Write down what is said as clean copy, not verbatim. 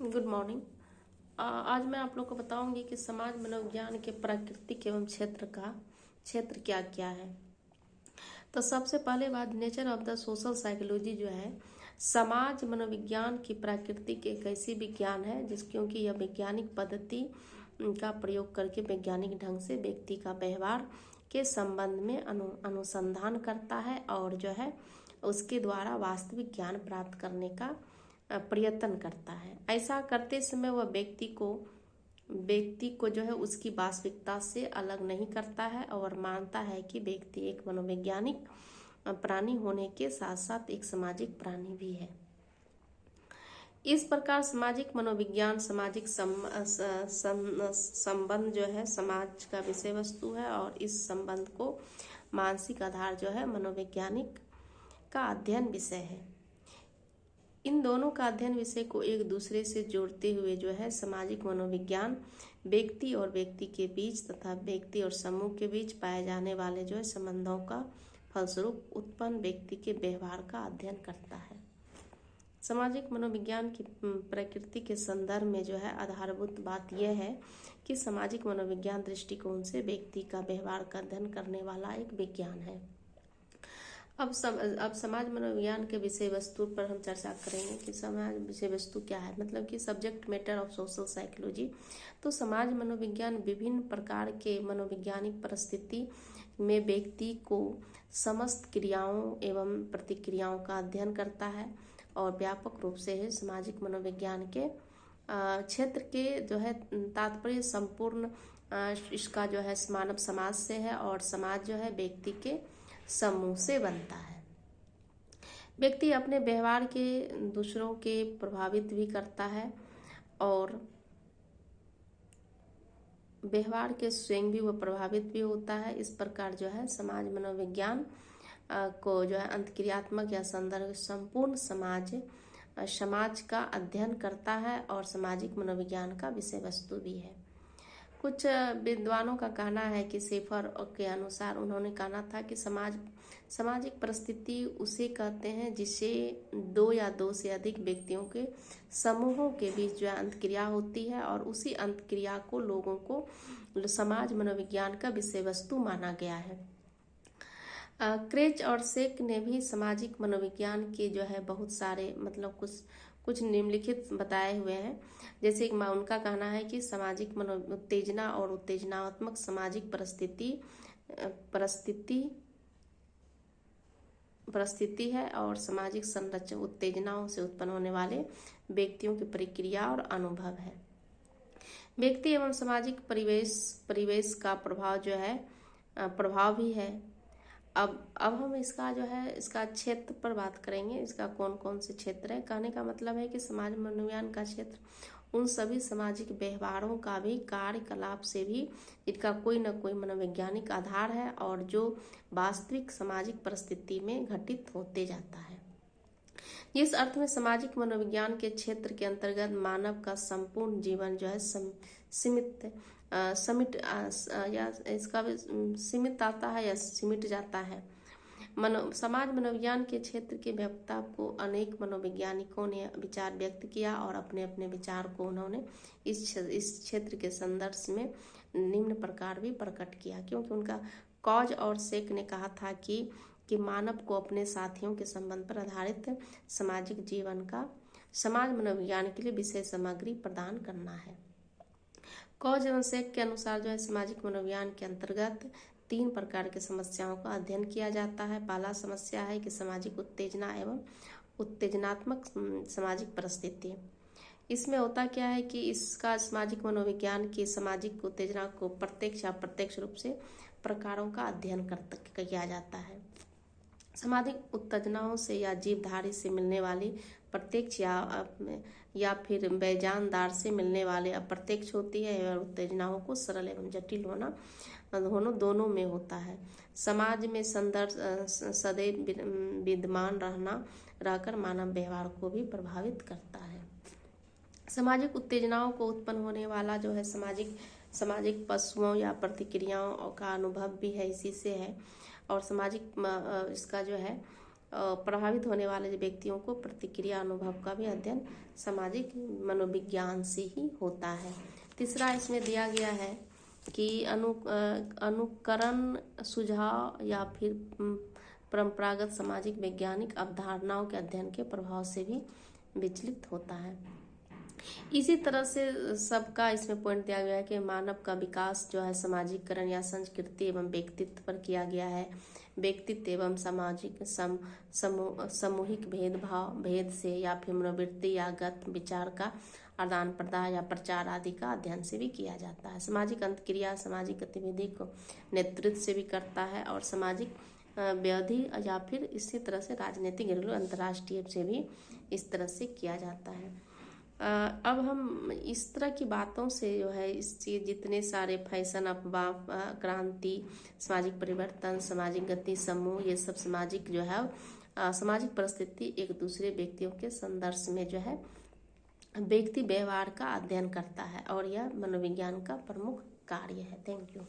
Good morning. आज मैं आप लोग को बताऊंगी कि समाज मनोविज्ञान के प्राकृतिक एवं क्षेत्र क्या क्या है। तो सबसे पहले बात, nature of the social psychology जो है, समाज मनोविज्ञान की प्राकृतिक एक ऐसी विज्ञान है क्योंकि यह वैज्ञानिक पद्धति का प्रयोग करके वैज्ञानिक ढंग से व्यक्ति का व्यवहार के संबंध में अनुसंधान करता है और जो है उसके द्वारा वास्तविक ज्ञान प्राप्त करने का प्रयत्न करता है। ऐसा करते समय वह व्यक्ति को जो है उसकी वास्तविकता से अलग नहीं करता है और मानता है कि व्यक्ति एक मनोवैज्ञानिक प्राणी होने के साथ साथ एक सामाजिक प्राणी भी है। इस प्रकार सामाजिक मनोविज्ञान सामाजिक संबंध जो है समाज का विषय वस्तु है और इस संबंध को मानसिक आधार जो है मनोवैज्ञानिक का अध्ययन विषय है। इन दोनों का अध्ययन विषय को एक दूसरे से जोड़ते हुए जो है सामाजिक मनोविज्ञान व्यक्ति और व्यक्ति के बीच तथा व्यक्ति और समूह के बीच पाए जाने वाले जो है संबंधों का फलस्वरूप उत्पन्न व्यक्ति के व्यवहार का अध्ययन करता है। सामाजिक मनोविज्ञान की प्रकृति के संदर्भ में जो है आधारभूत बात यह है कि सामाजिक मनोविज्ञान दृष्टिकोण से व्यक्ति का व्यवहार का अध्ययन करने वाला एक विज्ञान है। अब समाज मनोविज्ञान के विषय वस्तु पर हम चर्चा करेंगे कि समाज विषय वस्तु क्या है, मतलब कि subject matter of social psychology. तो समाज मनोविज्ञान विभिन्न प्रकार के मनोवैज्ञानिक परिस्थिति में व्यक्ति को समस्त क्रियाओं एवं प्रतिक्रियाओं का अध्ययन करता है और व्यापक रूप से है सामाजिक मनोविज्ञान के क्षेत्र के जो है तात्पर्य संपूर्ण इसका जो है मानव समाज से है और समाज जो है व्यक्ति के समूह से बनता है। व्यक्ति अपने व्यवहार के दूसरों के प्रभावित भी करता है और व्यवहार के स्वयं भी वह प्रभावित भी होता है। इस प्रकार जो है समाज मनोविज्ञान को जो है अंतक्रियात्मक या संदर्भ संपूर्ण समाज का अध्ययन करता है और सामाजिक मनोविज्ञान का विषय वस्तु भी है। कुछ विद्वानों का कहना है कि शेफर के अनुसार उन्होंने कहा था कि सामाजिक परिस्थिति उसे कहते हैं जिसे दो या दो से अधिक व्यक्तियों के समूहों के बीच जो है अंतक्रिया होती है और उसी अंतक्रिया को लोगों को समाज मनोविज्ञान का विषय वस्तु माना गया है। क्रेच और सेक ने भी सामाजिक मनोविज्ञान के जो है बहुत सारे मतलब कुछ निम्नलिखित बताए हुए हैं। जैसे उनका कहना है कि सामाजिक उत्तेजना और उत्तेजनात्मक सामाजिक परिस्थिति है और सामाजिक संरचना उत्तेजनाओं से उत्पन्न होने वाले व्यक्तियों की प्रक्रिया और अनुभव है। व्यक्ति एवं सामाजिक परिवेश का प्रभाव जो है प्रभाव भी है। अब हम इसका जो है इसका क्षेत्र पर बात करेंगे, इसका कौन कौन से क्षेत्र है। कहने का मतलब है कि समाज मनोविज्ञान का क्षेत्र उन सभी सामाजिक व्यवहारों का भी कार्यकलाप से भी इनका कोई न कोई मनोवैज्ञानिक आधार है और जो वास्तविक सामाजिक परिस्थिति में घटित होते जाता है। इस अर्थ में सामाजिक मनोविज्ञान के क्षेत्र के अंतर्गत मानव का संपूर्ण जीवन जो है सीमित आता है या सिमट जाता है। समाज मनोविज्ञान के क्षेत्र की व्यापकता को अनेक मनोवैज्ञानिकों ने विचार व्यक्त किया और अपने अपने विचार को उन्होंने इस क्षेत्र के संदर्भ में निम्न प्रकार भी प्रकट किया, क्योंकि उनका कॉज और सेक ने कहा था कि मानव को अपने साथियों के संबंध पर आधारित सामाजिक जीवन का समाज मनोविज्ञान के लिए विषय सामग्री प्रदान करना है। कॉज एवं सेक के अनुसार जो है सामाजिक मनोविज्ञान के अंतर्गत 3 प्रकार की समस्याओं का अध्ययन किया जाता है। पहला समस्या है कि सामाजिक उत्तेजना एवं उत्तेजनात्मक सामाजिक परिस्थिति। इसमें होता क्या है कि इसका सामाजिक मनोविज्ञान की सामाजिक उत्तेजना को प्रत्यक्ष या अप्रत्यक्ष रूप से प्रकारों का अध्ययन किया जाता है। सामाजिक उत्तेजनाओं से या जीवधारी से मिलने वाली प्रत्यक्ष या फिर बेजानदार से मिलने वाले अप्रत्यक्ष होती है और उत्तेजनाओं को सरल एवं जटिल होना दोनों में होता है। समाज में संदर्भ सदैव विद्यमान रहकर मानव व्यवहार को भी प्रभावित करता है। सामाजिक उत्तेजनाओं को उत्पन्न होने वाला जो है सामाजिक पशुओं या प्रतिक्रियाओं का अनुभव भी है, इसी से है। और सामाजिक इसका जो है प्रभावित होने वाले व्यक्तियों को प्रतिक्रिया अनुभव का भी अध्ययन सामाजिक मनोविज्ञान से ही होता है। तीसरा इसमें दिया गया है कि अनुकरण सुझाव या फिर परंपरागत सामाजिक वैज्ञानिक अवधारणाओं के अध्ययन के प्रभाव से भी विचलित होता है। इसी तरह से सबका इसमें पॉइंट दिया गया है कि मानव का विकास जो है सामाजिकरण या संस्कृति एवं व्यक्तित्व पर किया गया है। व्यक्तित्व एवं सामाजिक सामूहिक भेद से या फिर मनोवृत्ति या गत विचार का आदान प्रदान या प्रचार आदि का अध्ययन से भी किया जाता है। सामाजिक अंतक्रिया सामाजिक गतिविधि को नेतृत्व से भी करता है और सामाजिक व्यवधि या फिर इसी तरह से राजनीतिक घरेलू अंतर्राष्ट्रीय से भी इस तरह से किया जाता है। अब हम इस तरह की बातों से जो है इस चीज़ जितने सारे फैशन अफवाह क्रांति सामाजिक परिवर्तन सामाजिक गति समूह ये सब सामाजिक जो है सामाजिक परिस्थिति एक दूसरे व्यक्तियों के संदर्भ में जो है व्यक्ति व्यवहार का अध्ययन करता है और यह मनोविज्ञान का प्रमुख कार्य है। Thank you.